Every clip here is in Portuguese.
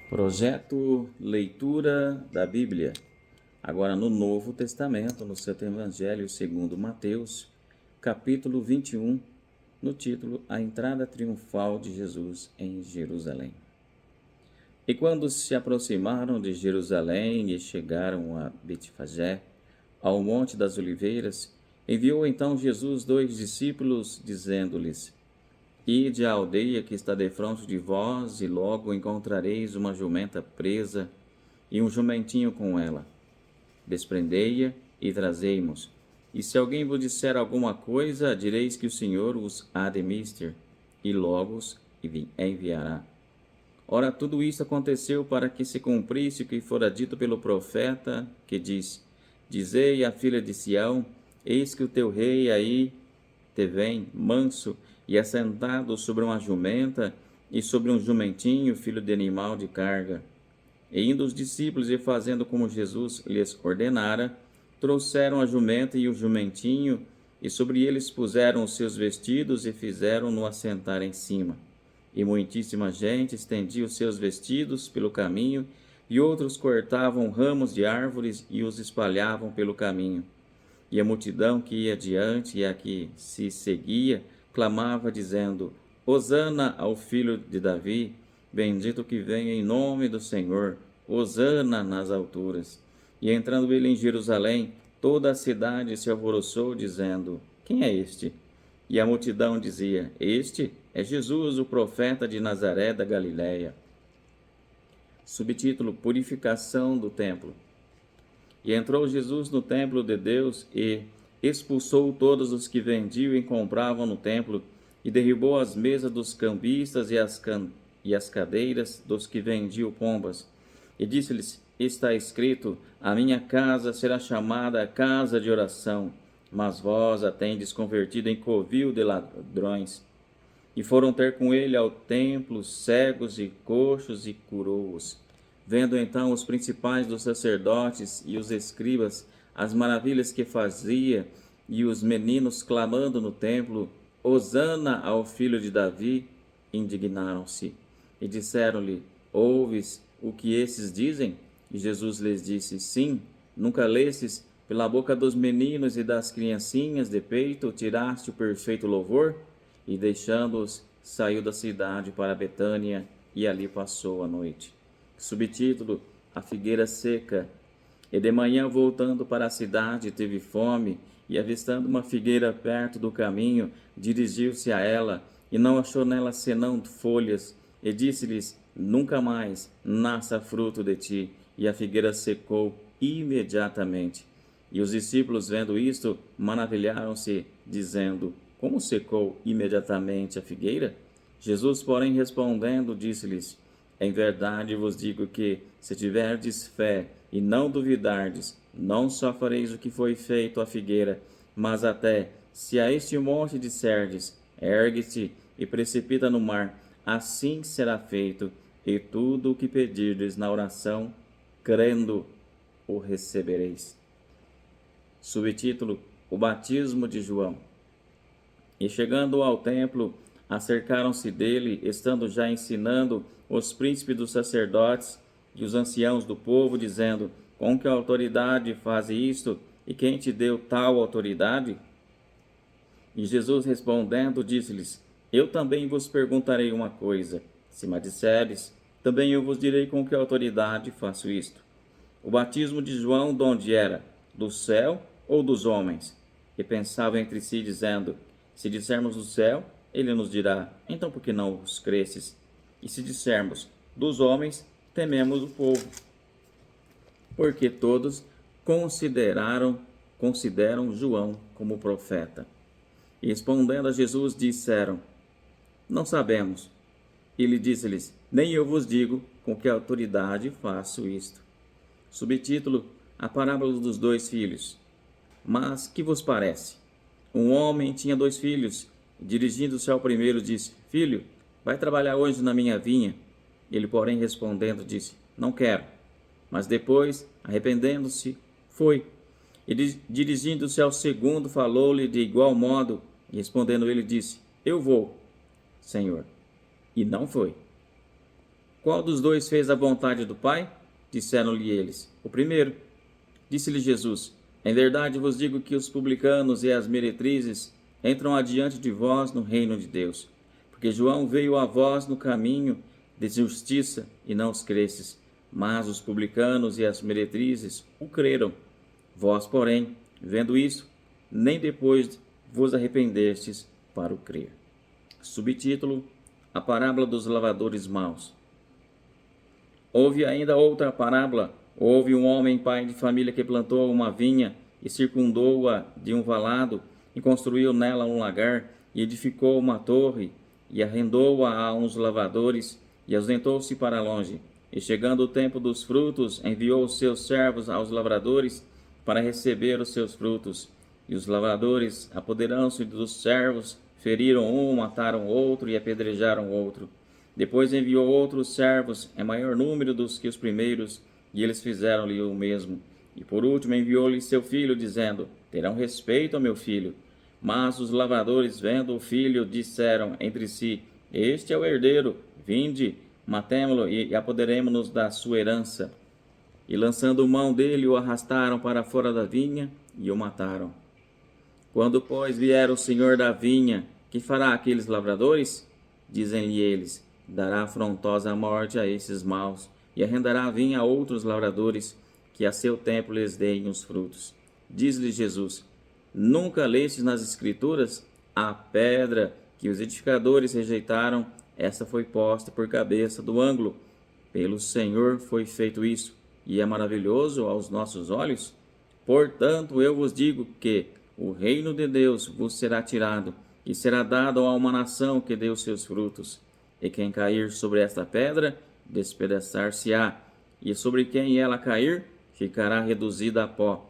Projeto Leitura da Bíblia. Agora no Novo Testamento, no Santo Evangelho segundo Mateus, capítulo 21, no título A Entrada Triunfal de Jesus em Jerusalém. E quando se aproximaram de Jerusalém e chegaram a Betfagé, ao Monte das Oliveiras, enviou então Jesus 2 discípulos, dizendo-lhes: Ide à aldeia que está defronte de vós, e logo encontrareis uma jumenta presa e um jumentinho com ela. Desprendei-a e trazei-mos. E se alguém vos disser alguma coisa, direis que o Senhor os há de mister, e logo os enviará. Ora, tudo isso aconteceu para que se cumprisse o que fora dito pelo profeta, que diz: Dizei à filha de Sião: Eis que o teu rei aí te vem, manso, e assentado sobre uma jumenta, e sobre um jumentinho, filho de animal de carga. E indo os discípulos, e fazendo como Jesus lhes ordenara, trouxeram a jumenta e o jumentinho, e sobre eles puseram os seus vestidos, e fizeram-no assentar em cima. E muitíssima gente estendia os seus vestidos pelo caminho, e outros cortavam ramos de árvores e os espalhavam pelo caminho. E a multidão que ia adiante e a que se seguia, clamava, dizendo: Hosana ao filho de Davi, bendito que vem em nome do Senhor, Hosana nas alturas. E entrando ele em Jerusalém, toda a cidade se alvoroçou, dizendo: Quem é este? E a multidão dizia: Este é Jesus, o profeta de Nazaré da Galiléia. Subtítulo: Purificação do templo. E entrou Jesus no templo de Deus e expulsou todos os que vendiam e compravam no templo, e derribou as mesas dos cambistas e as cadeiras dos que vendiam pombas. E disse-lhes: Está escrito: A minha casa será chamada casa de oração, mas vós a tendes convertido em covil de ladrões. E foram ter com ele ao templo cegos e coxos, e curou-os. Vendo então os principais dos sacerdotes e os escribas as maravilhas que fazia, e os meninos clamando no templo: Hosana ao filho de Davi, indignaram-se. E disseram-lhe: Ouves o que esses dizem? E Jesus lhes disse: Sim, nunca lestes: Pela boca dos meninos e das criancinhas de peito tiraste o perfeito louvor? E deixando-os, saiu da cidade para Betânia, e ali passou a noite. Subtítulo: A figueira seca. E de manhã, voltando para a cidade, teve fome, e avistando uma figueira perto do caminho, dirigiu-se a ela, e não achou nela senão folhas, e disse-lhes: Nunca mais nasça fruto de ti. E a figueira secou imediatamente. E os discípulos, vendo isto, maravilharam-se, dizendo: Como secou imediatamente a figueira? Jesus, porém, respondendo, disse-lhes: Em verdade vos digo que, se tiverdes fé e não duvidardes, não só fareis o que foi feito à figueira, mas até, se a este monte disserdes: Ergue-te e precipita no mar, assim será feito, e tudo o que pedirdes na oração, crendo, o recebereis. Subtítulo: O batismo de João. E chegando ao templo, acercaram-se dele, estando já ensinando, os príncipes dos sacerdotes e os anciãos do povo, dizendo: Com que autoridade faz isto? E quem te deu tal autoridade? E Jesus respondendo, disse-lhes: Eu também vos perguntarei uma coisa. Se me disseres, também eu vos direi com que autoridade faço isto. O batismo de João de onde era? Do céu ou dos homens? E pensavam entre si, dizendo: Se dissermos do céu, ele nos dirá: Então por que não os cresces? E se dissermos dos homens, tememos o povo, porque todos consideram João como profeta. E respondendo a Jesus, disseram: Não sabemos. Ele disse-lhes: Nem eu vos digo com que autoridade faço isto. Subtítulo: A parábola dos 2 filhos. Mas que vos parece? Um homem tinha 2 filhos. Dirigindo-se ao primeiro, disse: Filho, vai trabalhar hoje na minha vinha. Ele, porém, respondendo, disse: Não quero. Mas depois, arrependendo-se, foi. E dirigindo-se ao segundo, falou-lhe de igual modo. E respondendo ele, disse: Eu vou, Senhor. E não foi. Qual dos dois fez a vontade do Pai? Disseram-lhe eles: o primeiro. Disse-lhe Jesus: em verdade vos digo que os publicanos e as meretrizes entram adiante de vós no reino de Deus. Porque João veio a vós no caminho de justiça e não os cresces, mas os publicanos e as meretrizes o creram. Vós, porém, vendo isso, nem depois vos arrependestes para o crer. Subtítulo: A parábola dos lavadores maus. Houve ainda outra parábola. Houve um homem, pai de família, que plantou uma vinha e circundou-a de um valado e construiu nela um lagar e edificou uma torre e arrendou-a a uns lavradores e ausentou-se para longe. E chegando o tempo dos frutos, enviou os seus servos aos lavradores para receber os seus frutos. E os lavradores, apoderando-se dos servos, feriram um, mataram outro e apedrejaram outro. Depois enviou outros servos, em maior número dos que os primeiros, e eles fizeram-lhe o mesmo. E por último enviou-lhe seu filho, dizendo: terão respeito ao meu filho. Mas os lavradores, vendo o filho, disseram entre si: este é o herdeiro, vinde, matemo-lo e apoderemo-nos da sua herança. E lançando mão dele, o arrastaram para fora da vinha e o mataram. Quando, pois, vier o senhor da vinha, que fará aqueles lavradores? Dizem-lhe eles: dará afrontosa morte a esses maus, e arrendará a vinha a outros lavradores, que a seu tempo lhes deem os frutos. Diz-lhe Jesus: nunca lestes nas Escrituras? A pedra que os edificadores rejeitaram, essa foi posta por cabeça do ângulo. Pelo Senhor foi feito isso, e é maravilhoso aos nossos olhos. Portanto, eu vos digo que o reino de Deus vos será tirado, e será dado a uma nação que dê os seus frutos. E quem cair sobre esta pedra, despedaçar-se-á, e sobre quem ela cair, ficará reduzida a pó.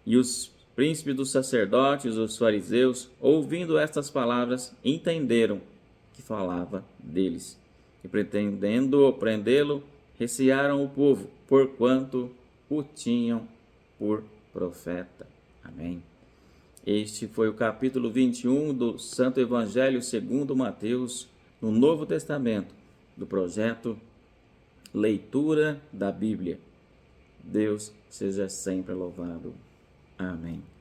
E os príncipes dos sacerdotes, os fariseus, ouvindo estas palavras, entenderam que falava deles. E pretendendo prendê-lo, recearam o povo, porquanto o tinham por profeta. Amém. Este foi o capítulo 21 do Santo Evangelho segundo Mateus, no Novo Testamento, do projeto Leitura da Bíblia. Deus seja sempre louvado. Amém.